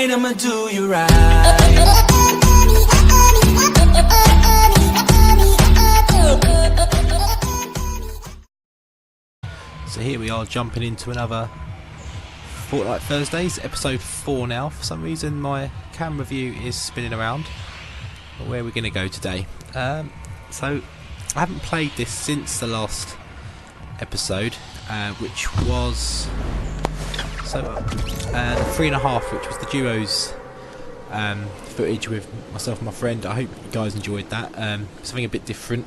right, I'ma do you right. So here we are, jumping into another Fortnite Thursdays, episode 4 now. For some reason my camera view is spinning around. But where are we going to go today? So I haven't played this since the last episode, which was the 3.5, which was the duos footage with myself and my friend. I hope you guys enjoyed that. Something a bit different.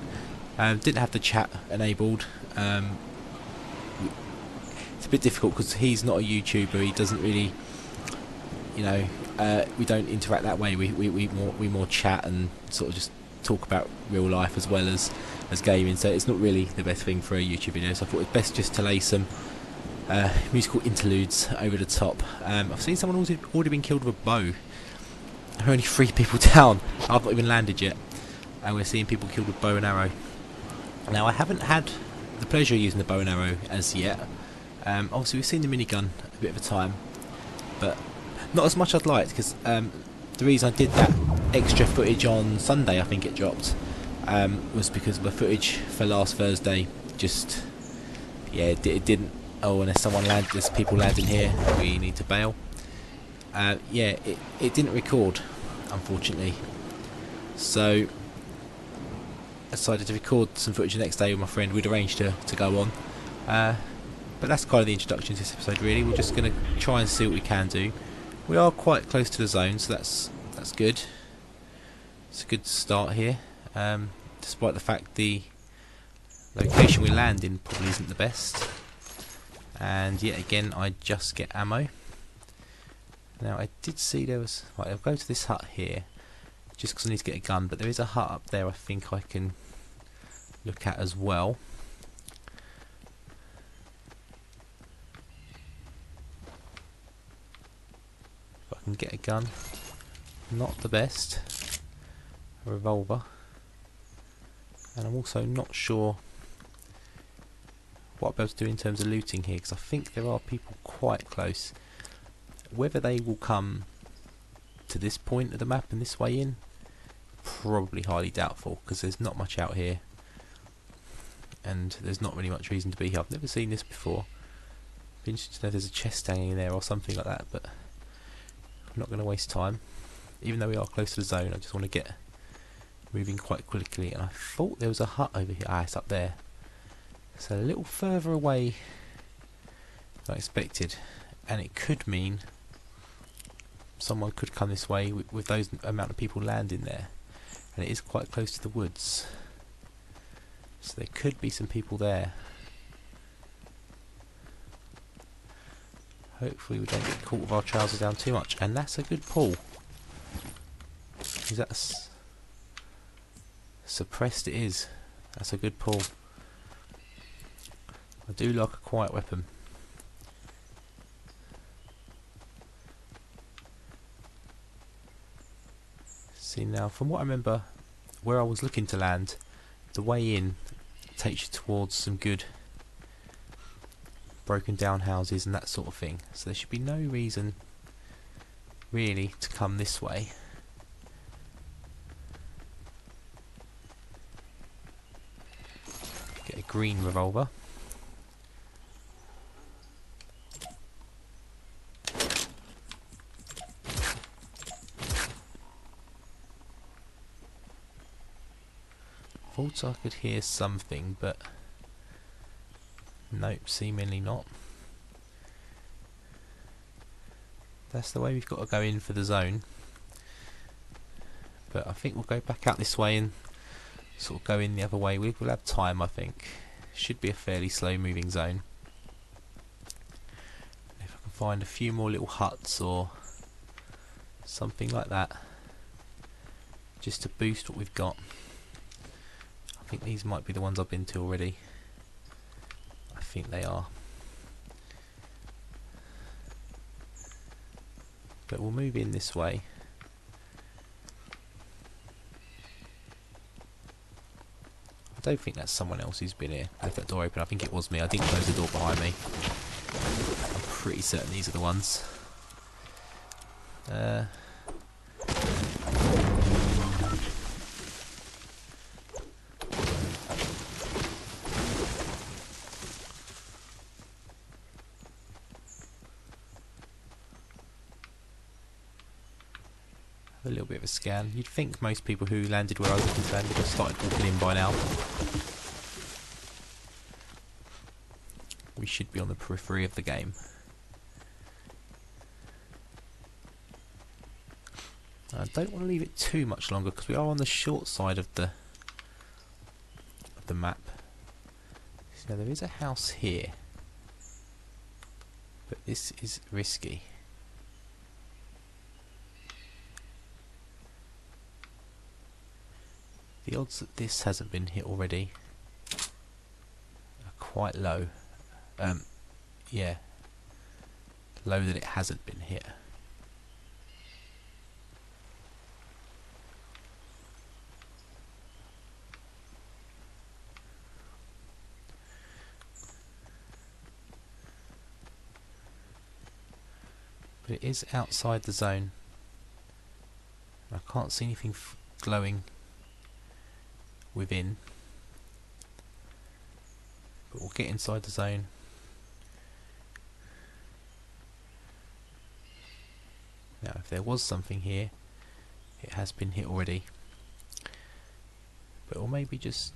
Didn't have the chat enabled. It's a bit difficult because he's not a YouTuber. He doesn't really, you know, we don't interact that way. We more chat and sort of just talk about real life as well as gaming. So it's not really the best thing for a YouTube video. So I thought it was best just to lay some musical interludes over the top. I've seen someone already been killed with a bow. There are only 3 people down. I've not even landed yet, and we're seeing people killed with bow and arrow. Now I haven't had the pleasure of using the bow and arrow as yet. Obviously we've seen the minigun a bit of a time, but not as much I'd liked, because the reason I did that extra footage on Sunday, I think it dropped, was because the footage for last Thursday just, yeah, it didn't. Oh, unless there's people landing here, we need to bail. Yeah, it didn't record, unfortunately. So I decided to record some footage the next day with my friend. We'd arranged to go on. But that's kind of the introduction to this episode, really. We're just going to try and see what we can do. We are quite close to the zone, so that's good. It's a good start here, despite the fact the location we land in probably isn't the best. And yet again, I just get ammo. Now I did see there was... Right, I'll go to this hut here, just because I need to get a gun. But there is a hut up there I think I can look at as well. If I can get a gun. Not the best. A revolver. And I'm also not sure what I'll be able to do in terms of looting here, because I think there are people quite close. Whether they will come to this point of the map and this way in, probably highly doubtful, because there's not much out here and there's not really much reason to be here. I've never seen this before. Be interested to know if there's a chest hanging in there or something like that, but I'm not going to waste time. Even though we are close to the zone, I just want to get moving quite quickly. And I thought there was a hut over here. Ah, it's up there. It's a little further away than I expected, and it could mean someone could come this way with those amount of people landing there, and it is quite close to the woods, so there could be some people there. Hopefully we don't get caught with our trousers down too much. And that's a good pull. Is that suppressed? It is. That's a good pull. I do like a quiet weapon. See, now from what I remember, where I was looking to land, the way in takes you towards some good broken down houses and that sort of thing, so there should be no reason really to come this way. Get a green revolver. Thought I could hear something, but nope, seemingly not. That's the way we've got to go in for the zone. But I think we'll go back out this way and sort of go in the other way. We'll have time, I think. Should be a fairly slow moving zone. If I can find a few more little huts or something like that, just to boost what we've got. I think these might be the ones I've been to already. I think they are. But we'll move in this way. I don't think that's someone else who's been here. Left that door open. I think it was me. I didn't close the door behind me. I'm pretty certain these are the ones. A little bit of a scan. You'd think most people who landed where I was looking to land would have started walking in by now. We should be on the periphery of the game. I don't want to leave it too much longer because we are on the short side of the map. So there is a house here, but this is risky. The odds that this hasn't been hit already are quite low. Yeah, low that it hasn't been hit. But it is outside the zone. I can't see anything glowing within. But we'll get inside the zone. Now if there was something here, it has been hit already. But we'll maybe just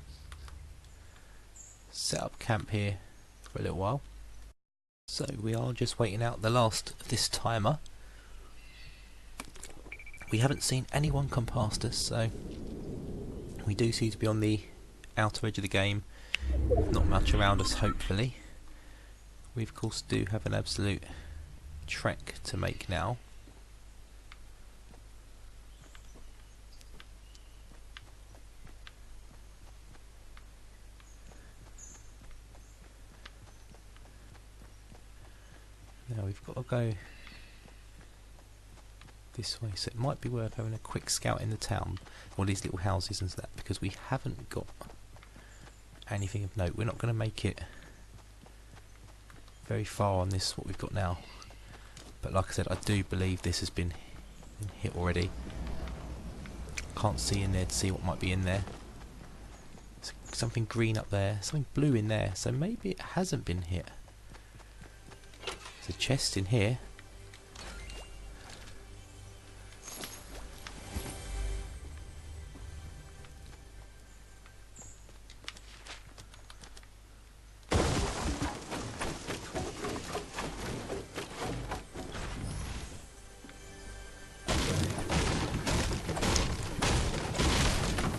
set up camp here for a little while. So we are just waiting out the last of this timer. We haven't seen anyone come past us, so we do seem to be on the outer edge of the game. Not much around us, hopefully. We of course do have an absolute trek to make now. Now we've got to go this way, so it might be worth having a quick scout in the town, or these little houses and that, because we haven't got anything of note. We're not going to make it very far on this, what we've got now. But like I said, I do believe this has been hit already. Can't see in there to see what might be in there. There's something green up there, something blue in there, so maybe it hasn't been hit. There's a chest in here.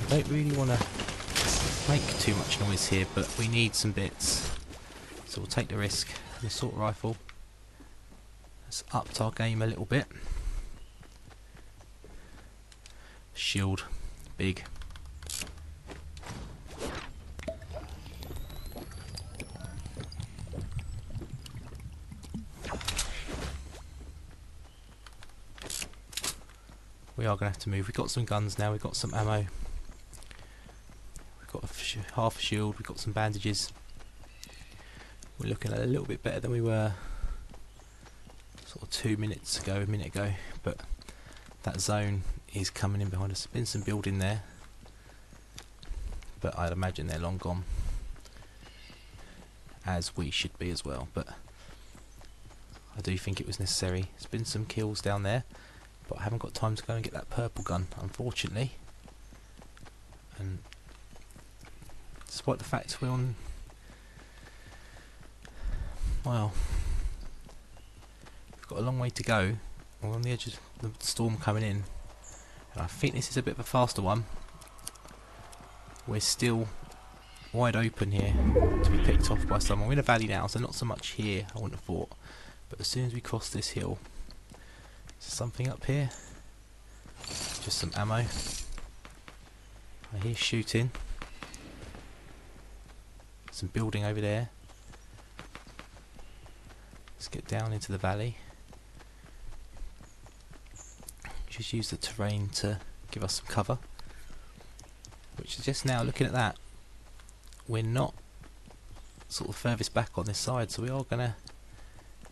Don't really want to make too much noise here, but we need some bits, so we'll take the risk. An assault rifle has upped our game a little bit. Shield, big. We are going to have to move. We've got some guns now, we've got some ammo. Got half a shield, we've got some bandages. We're looking at a little bit better than we were sort of 2 minutes ago, a minute ago, but that zone is coming in behind us. There's been some building there, but I'd imagine they're long gone, as we should be as well, but I do think it was necessary. There's been some kills down there, but I haven't got time to go and get that purple gun, unfortunately. And despite the fact we're on, well, we've got a long way to go. We're on the edge of the storm coming in, and I think this is a bit of a faster one. We're still wide open here to be picked off by someone. We're in a valley now, so not so much here, I wouldn't have thought. But as soon as we cross this hill, is there something up here? Just some ammo. I hear shooting. Some building over there. Let's get down into the valley. Just use the terrain to give us some cover. Which is just now, looking at that, we're not sort of furthest back on this side, so we are going to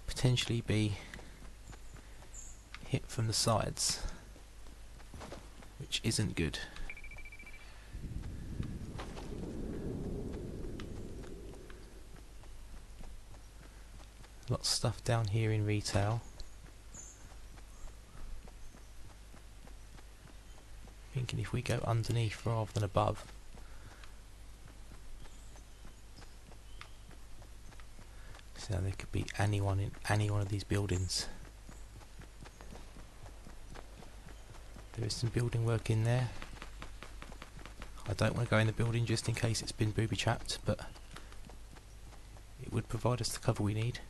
potentially be hit from the sides, which isn't good. Lots of stuff down here in retail. Thinking if we go underneath rather than above. So there could be anyone in any one of these buildings. There is some building work in there. I don't want to go in the building just in case it's been booby trapped, but it would provide us the cover we need.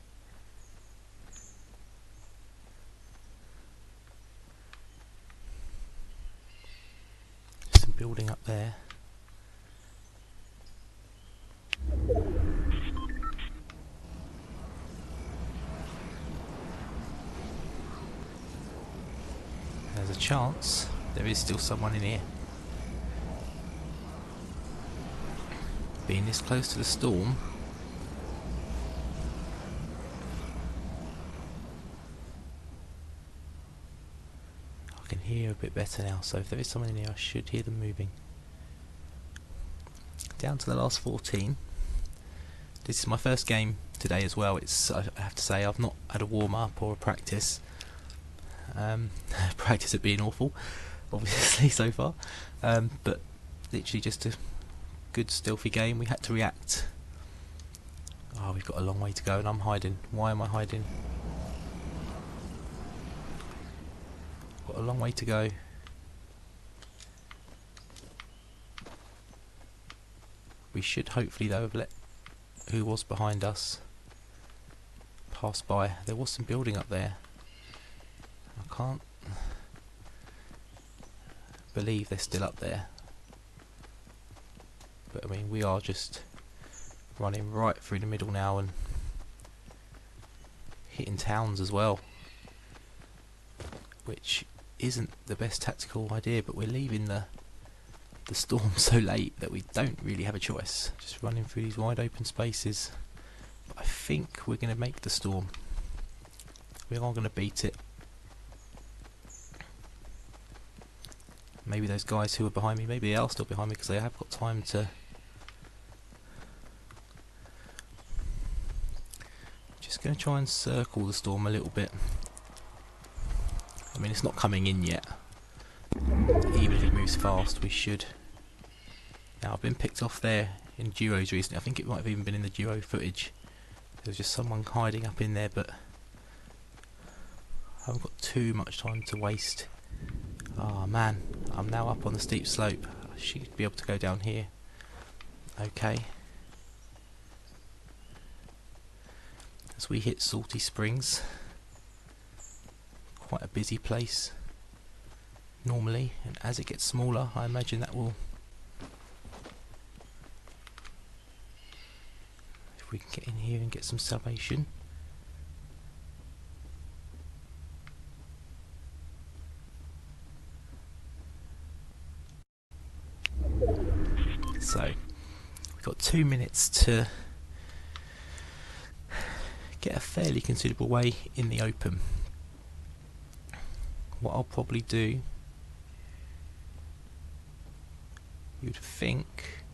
Some building up there. There's a chance there is still someone in here. Being this close to the storm, I can hear a bit better now, so if there is someone in here I should hear them moving. Down to the last 14. This is my first game today as well. I have to say I've not had a warm up or a practice. Practice at being awful, obviously, so far, but literally just a good stealthy game. We had to react. Oh, we've got a long way to go and I'm hiding. Why am I hiding? Got a long way to go. We should hopefully though have let who was behind us pass by. There was some building up there. I can't believe they're still up there. But I mean, we are just running right through the middle now and hitting towns as well, which isn't the best tactical idea, but we're leaving the storm so late that we don't really have a choice. Just running through these wide open spaces. But I think we're going to make the storm. We are going to beat it. Maybe those guys who are behind me, maybe they are still behind me because they have got time to... Just going to try and circle the storm a little bit. I mean, it's not coming in yet. Even if it moves fast, we should. Now, I've been picked off there in duos recently. I think it might have even been in the duo footage. There's just someone hiding up in there, but I haven't got too much time to waste. Oh man, I'm now up on the steep slope. I should be able to go down here. Okay. As we hit Salty Springs, quite a busy place normally, and as it gets smaller I imagine that will, if we can get in here and get some salvation. So we've got 2 minutes to get a fairly considerable way in the open. What I'll probably do, you'd think,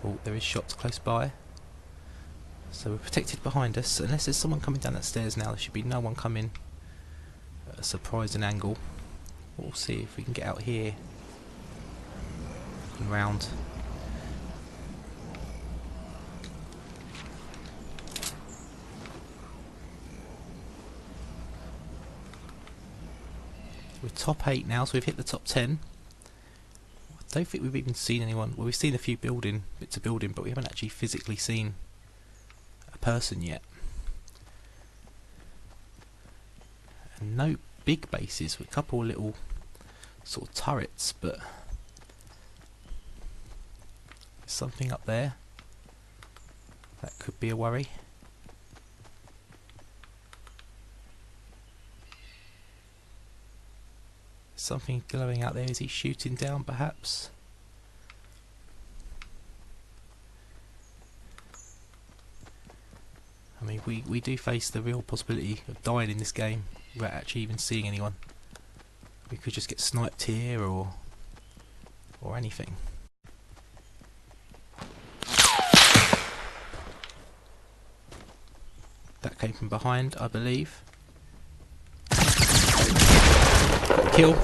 oh, there is shots close by, so we're protected behind us. Unless there's someone coming down that stairs now, there should be no one coming at a surprising angle. We'll see if we can get out here and round. We're top 8 now, so we've hit the top 10. I don't think we've even seen anyone. Well, we've seen a few bits of building, but we haven't actually physically seen a person yet. And no big bases, with a couple of little sort of turrets, but there's something up there that could be a worry. Something glowing out there. Is he shooting down perhaps? I mean, we do face the real possibility of dying in this game without actually even seeing anyone. We could just get sniped here or anything. That came from behind, I believe. Kill.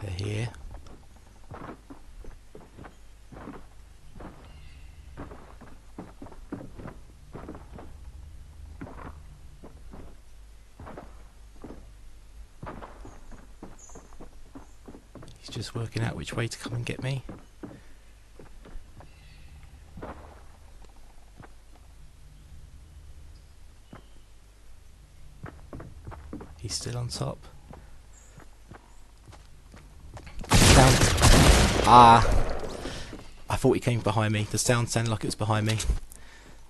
They're here. He's just working out which way to come and get me. He's still on top. Sound. I thought he came behind me. The sound sounded like it was behind me.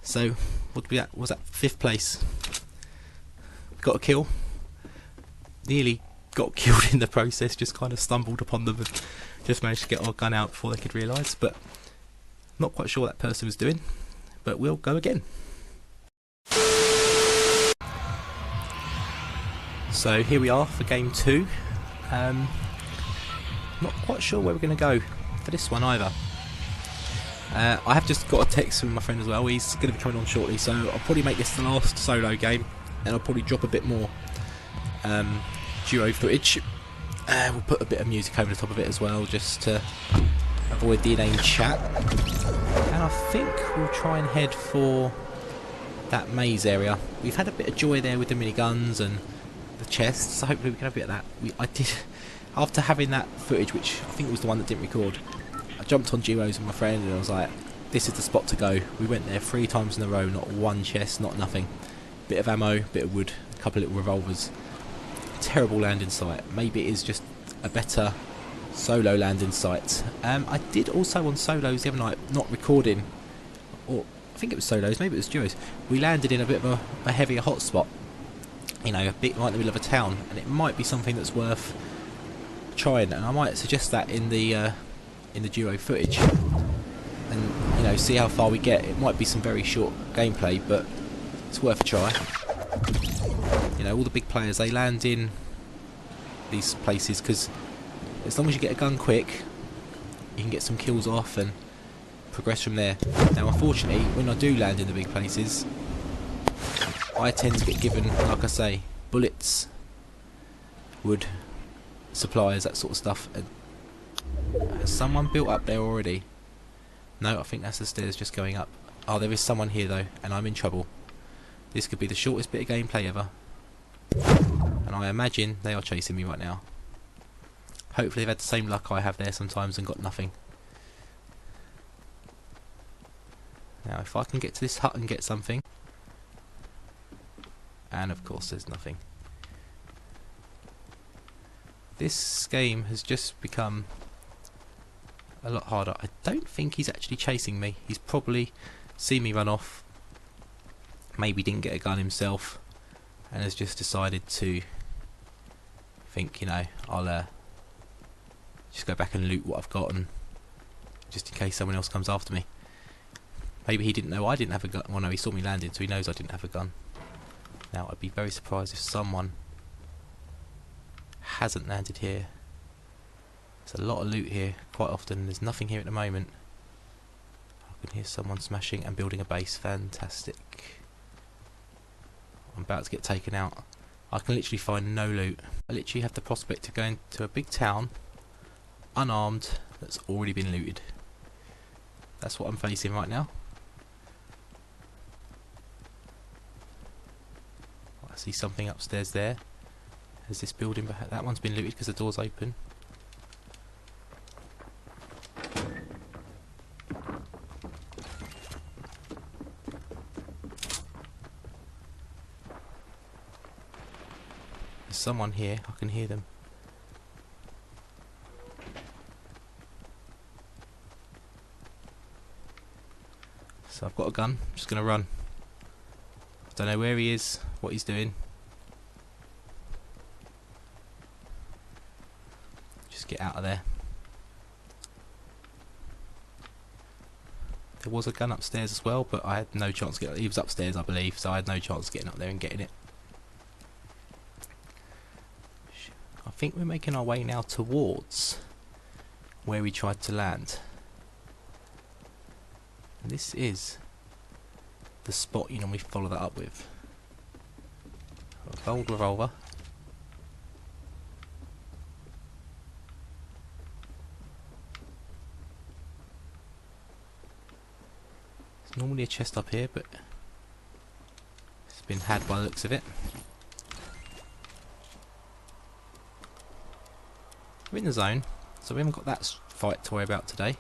So, what did we at? Was that 5th place? Got a kill. Nearly got killed in the process. Just kind of stumbled upon them and just managed to get our gun out before they could realise. But not quite sure what that person was doing. But we'll go again. So here we are for game 2. Not quite sure where we're going to go for this one either. I have just got a text from my friend as well. He's going to be coming on shortly, so I'll probably make this the last solo game, and I'll probably drop a bit more duo footage. We'll put a bit of music over the top of it as well, just to avoid the inane chat. And I think we'll try and head for that maze area. We've had a bit of joy there with the miniguns and the chests, so hopefully we can have a bit of that. I did, after having that footage, which I think was the one that didn't record, I jumped on duos with my friend and I was like, this is the spot to go. We went there 3 times in a row, not one chest, not nothing. Bit of ammo, bit of wood, a couple of little revolvers. Terrible landing site. Maybe it is just a better solo landing site. I did also on solos the other night, not recording, or I think it was solos, maybe it was duos. We landed in a bit of a heavier hotspot. You know, a bit right in the middle of a town, and it might be something that's worth trying, and I might suggest that in the duo footage, and you know, see how far we get. It might be some very short gameplay, but it's worth a try. You know, all the big players, they land in these places because as long as you get a gun quick, you can get some kills off and progress from there. Now unfortunately, when I do land in the big places, I tend to get given, like I say, bullets, wood, supplies, that sort of stuff. Has someone built up there already? No, I think that's the stairs just going up. Oh, there is someone here though, and I'm in trouble. This could be the shortest bit of gameplay ever. And I imagine they are chasing me right now. Hopefully they've had the same luck I have there sometimes and got nothing. Now if I can get to this hut and get something. And of course there's nothing. This game has just become a lot harder. I don't think he's actually chasing me. He's probably seen me run off, maybe didn't get a gun himself, and has just decided to think, you know, I'll just go back and loot what I've got, and just in case someone else comes after me. Maybe he didn't know I didn't have a gun. Well no, he saw me landing, so he knows I didn't have a gun. Now I'd be very surprised if someone hasn't landed here. There's a lot of loot here quite often. There's nothing here at the moment. I can hear someone smashing and building a base. Fantastic. I'm about to get taken out. I can literally find no loot. I literally have the prospect of going to a big town unarmed that's already been looted. That's what I'm facing right now. I see something upstairs there. Has this building behind? That one's been looted because the door's open. There's someone here. I can hear them. So I've got a gun. I'm just going to run. Don't know where he is, what he's doing. Just get out of there. There was a gun upstairs as well, but I had no chance of getting it. He was upstairs, I believe, so I had no chance of getting up there and getting it. I think we're making our way now towards where we tried to land. And this is the spot you normally follow that up with. A gold revolver. There's normally a chest up here, but it's been had by the looks of it. We're in the zone, so we haven't got that fight to worry about today.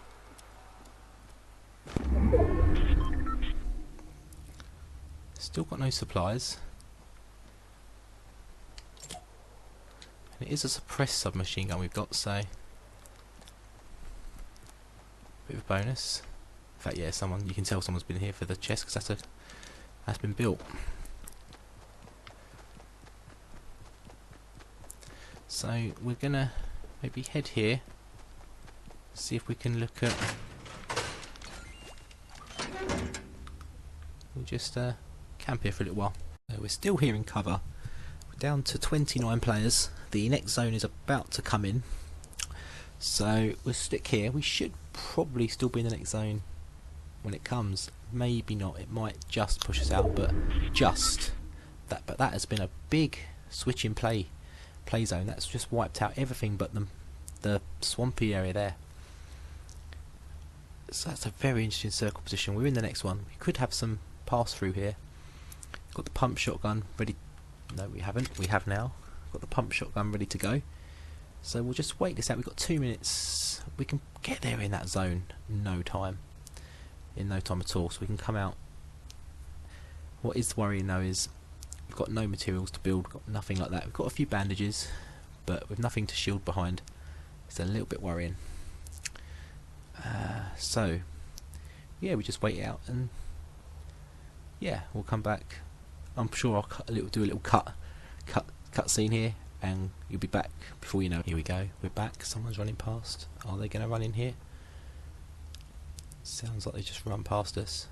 Still got no supplies. And it is a suppressed submachine gun we've got, so bit of a bonus. In fact, yeah, you can tell someone's been here for the chest because that's been built. So we're gonna maybe head here, see if we can look at. We'll just camp here for a little while. We're still here in cover. We're down to 29 players. The next zone is about to come in, so we'll stick here. We should probably still be in the next zone when it comes. Maybe not. It might just push us out, but just that. But that has been a big switch in play zone. That's just wiped out everything but the swampy area there. So that's a very interesting circle position. We're in the next one. We could have some pass through here. Got the pump shotgun ready. No, we haven't. We have now. Got the pump shotgun ready to go. So we'll just wait this out. We've got 2 minutes. We can get there in that zone in no time. In no time at all. So we can come out. What is worrying though is we've got no materials to build. We've got nothing like that. We've got a few bandages, but with nothing to shield behind. It's a little bit worrying. So yeah, we just wait it out and yeah, we'll come back. I'm sure I'll do a little cut scene here, and you'll be back before you know it. Here we go. We're back. Someone's running past. Are they going to run in here? Sounds like they just run past us.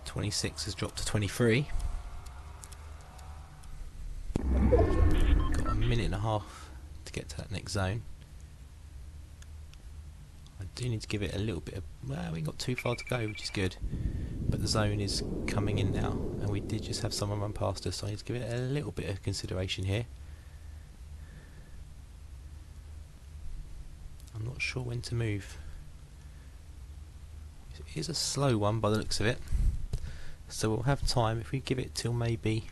.26 has dropped to 23. Got a minute and a half to get to that next zone. I do need to give it a little bit of. Well, we ain't got too far to go, which is good. But the zone is coming in now, and we did just have someone run past us, so I need to give it a little bit of consideration here. I'm not sure when to move. It is a slow one by the looks of it, so we'll have time if we give it till maybe.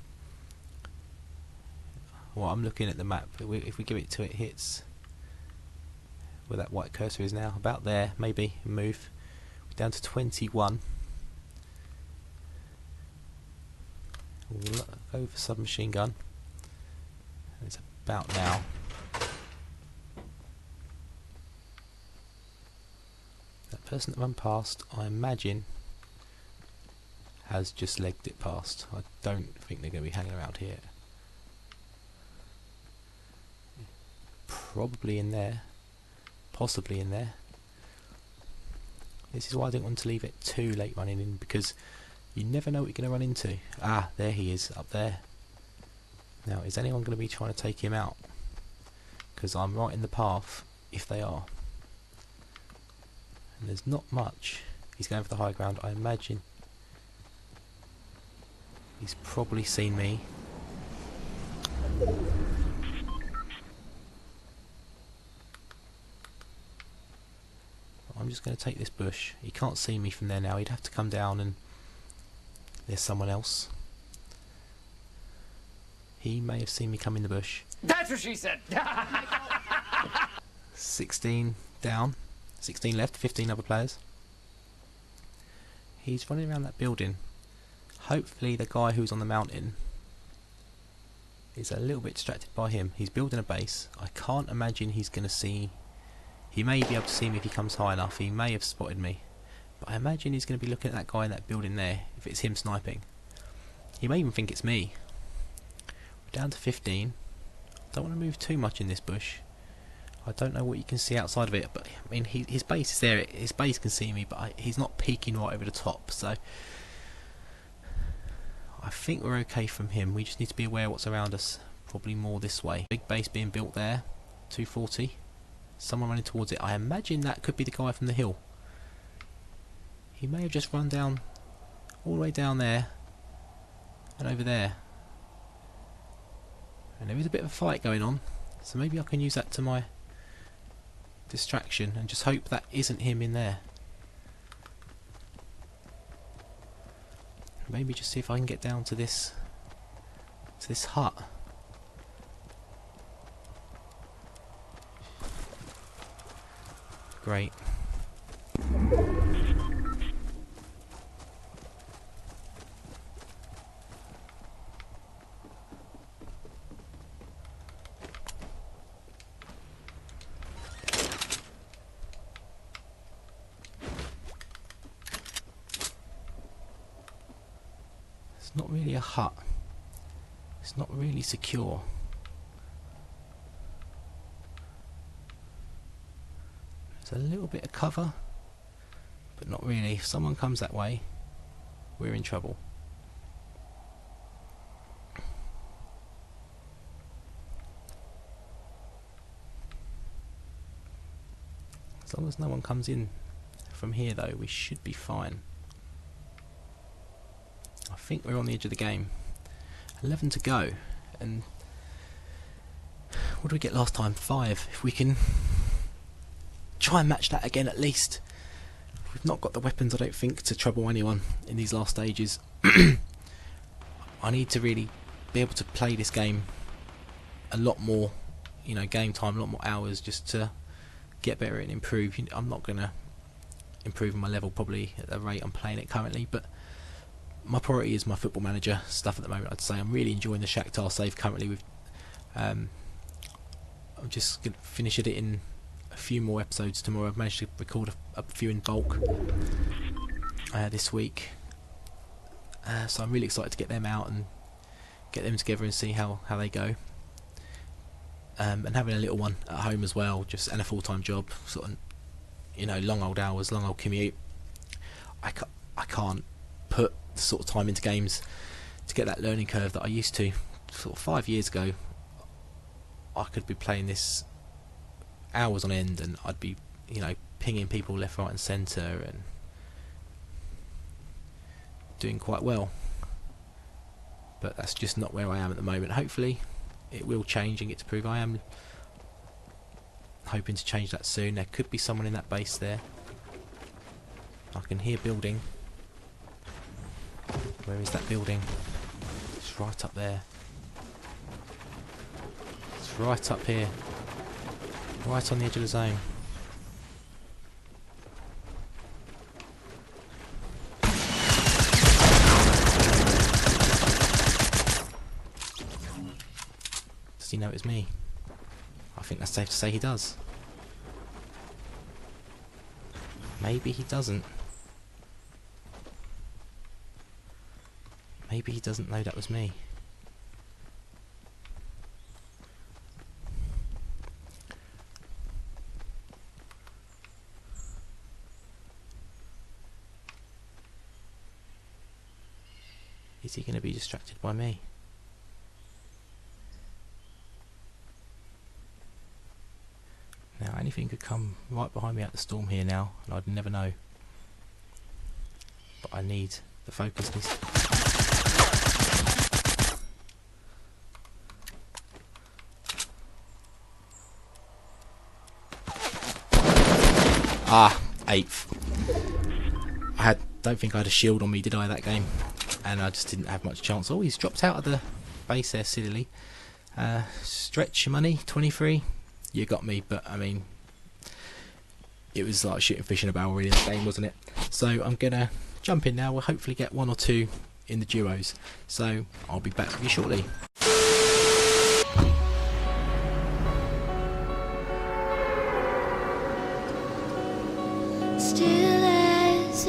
Well, I'm looking at the map. If we give it till it hits where that white cursor is now, about there, maybe move. We're down to 21. We'll go for submachine gun. It's about now. That person that ran past, I imagine, has just legged it past. I don't think they're going to be hanging around here. Probably in there. Possibly in there. This is why I didn't want to leave it too late running in, because you never know what you're going to run into. Ah, there he is, up there. Now, is anyone going to be trying to take him out? Because I'm right in the path, if they are. And there's not much. He's going for the high ground, I imagine. He's probably seen me. I'm just going to take this bush. He can't see me from there now. He'd have to come down, and there's someone else. He may have seen me come in the bush. That's what she said. 16 down. 16 left. 15 other players. He's running around that building. Hopefully the guy who's on the mountain is a little bit distracted by him. He's building a base. I can't imagine he's going to see. He may be able to see me if he comes high enough. He may have spotted me. But I imagine he's going to be looking at that guy in that building there, if it's him sniping. He may even think it's me. We're down to 15. Don't want to move too much in this bush. I don't know what you can see outside of it, but I mean, his base is there. His base can see me, but he's not peeking right over the top, so I think we're okay from him. We just need to be aware of what's around us. Probably more this way. Big base being built there. 240. Someone running towards it. I imagine that could be the guy from the hill. He may have just run down, all the way down there, and over there. And there is a bit of a fight going on, so maybe I can use that to my distraction and just hope that isn't him in there. Maybe just see if I can get down to this hut. Great. It's not really a hut. It's not really secure. There's a little bit of cover, but not really. If someone comes that way, we're in trouble. As long as no one comes in from here though, we should be fine. I think we're on the edge of the game. 11 to go, and what did we get last time? 5. If we can try and match that again at least. We've not got the weapons, I don't think, to trouble anyone in these last stages. I need to really be able to play this game a lot more, you know, game time, a lot more hours, just to get better and improve. I'm not going to improve my level probably at the rate I'm playing it currently, but my priority is my Football Manager stuff at the moment. I'd say I'm really enjoying the Shakhtar save currently. With I'm just going to finish it in a few more episodes tomorrow. I've managed to record a few in bulk this week, so I'm really excited to get them out and get them together and see how they go. And having a little one at home as well, just and a full-time job, sort of, you know, long old hours, long old commute. I can't put the sort of time into games to get that learning curve that I used to. Sort of 5 years ago, I could be playing this hours on end, and I'd be, you know, pinging people left, right, and centre, and doing quite well. But that's just not where I am at the moment. Hopefully, it will change and get to prove. I am hoping to change that soon. There could be someone in that base there. I can hear building. Where is that building? It's right up there. It's right up here. Right on the edge of the zone. Does he know it's me? I think that's safe to say he does. Maybe he doesn't. Maybe he doesn't know that was me. Is he going to be distracted by me? Now anything could come right behind me out the storm here now, and I'd never know. But I need the focus. Ah, 8th. Don't think I had a shield on me, did I, that game? And I just didn't have much chance. Oh, he's dropped out of the base there, sillily. Stretch money, 23. You got me, but I mean, it was like shooting fish in a barrel really in the game, wasn't it? So I'm gonna jump in now. We'll hopefully get 1 or 2 in the duos. So I'll be back with you shortly. Still as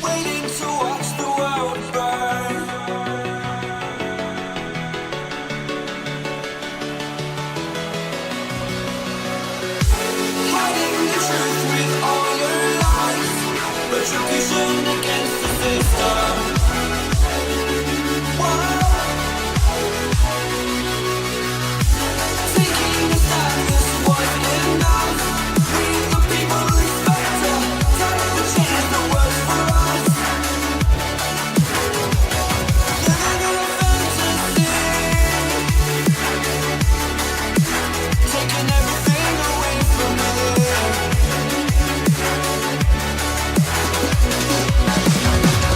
Waiting to watch the world burn. Retribution against the system. Taking the sadness wasn't enough. We the people expect to tell the change the words for us. Living in a fantasy, taking everything away from me.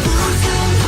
Losing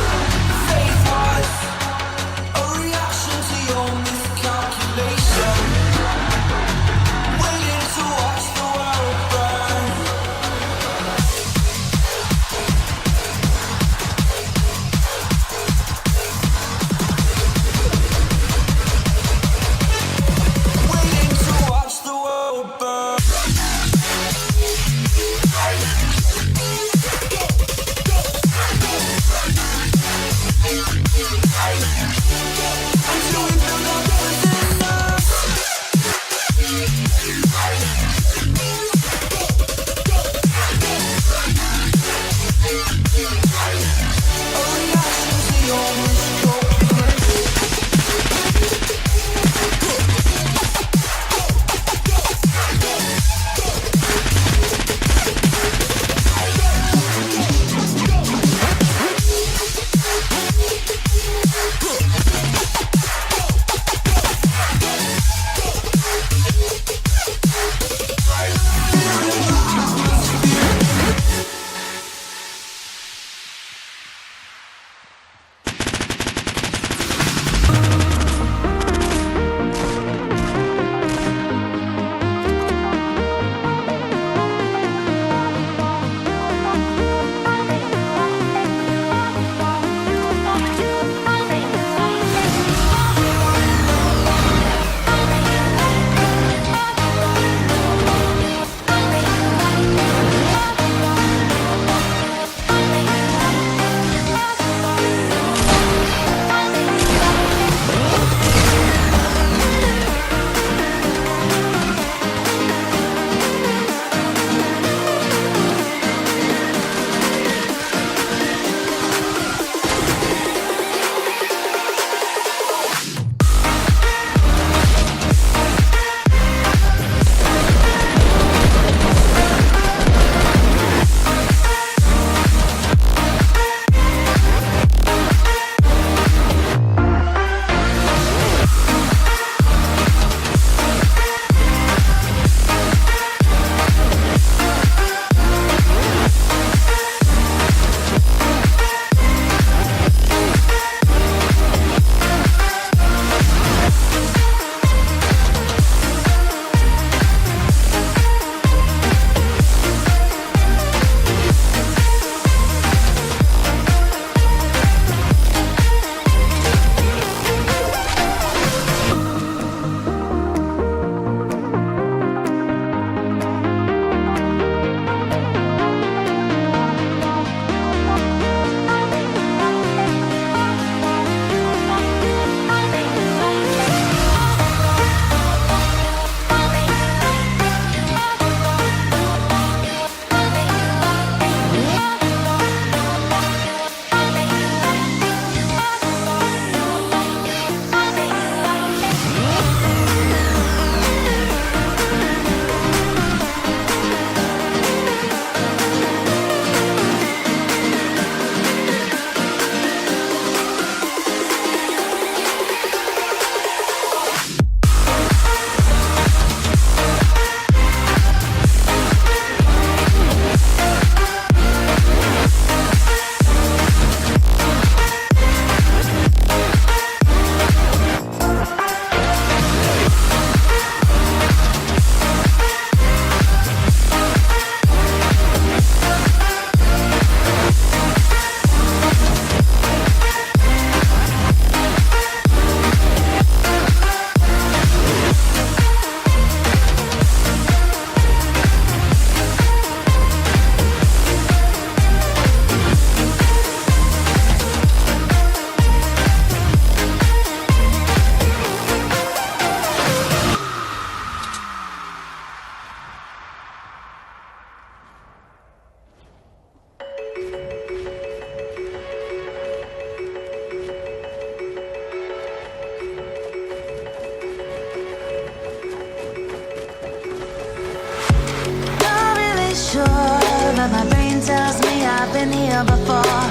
here before.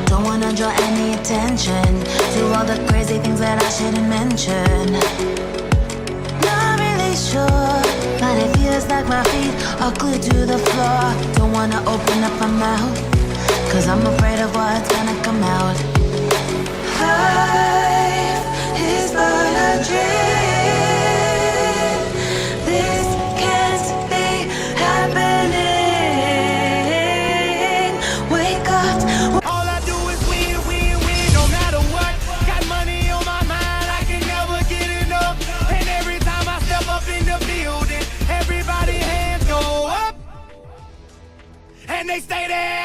Don't wanna draw any attention to all the crazy things that I shouldn't mention. Not really sure, but it feels like my feet are glued to the floor. Don't wanna open up my mouth, cause I'm afraid of what's gonna come out. Life is but a dream. This can't be happening. Wake up. All I do is win, win, win, no matter what. Got money on my mind, I can never get enough. And every time I step up in the building, everybody hands go up. And they stay there.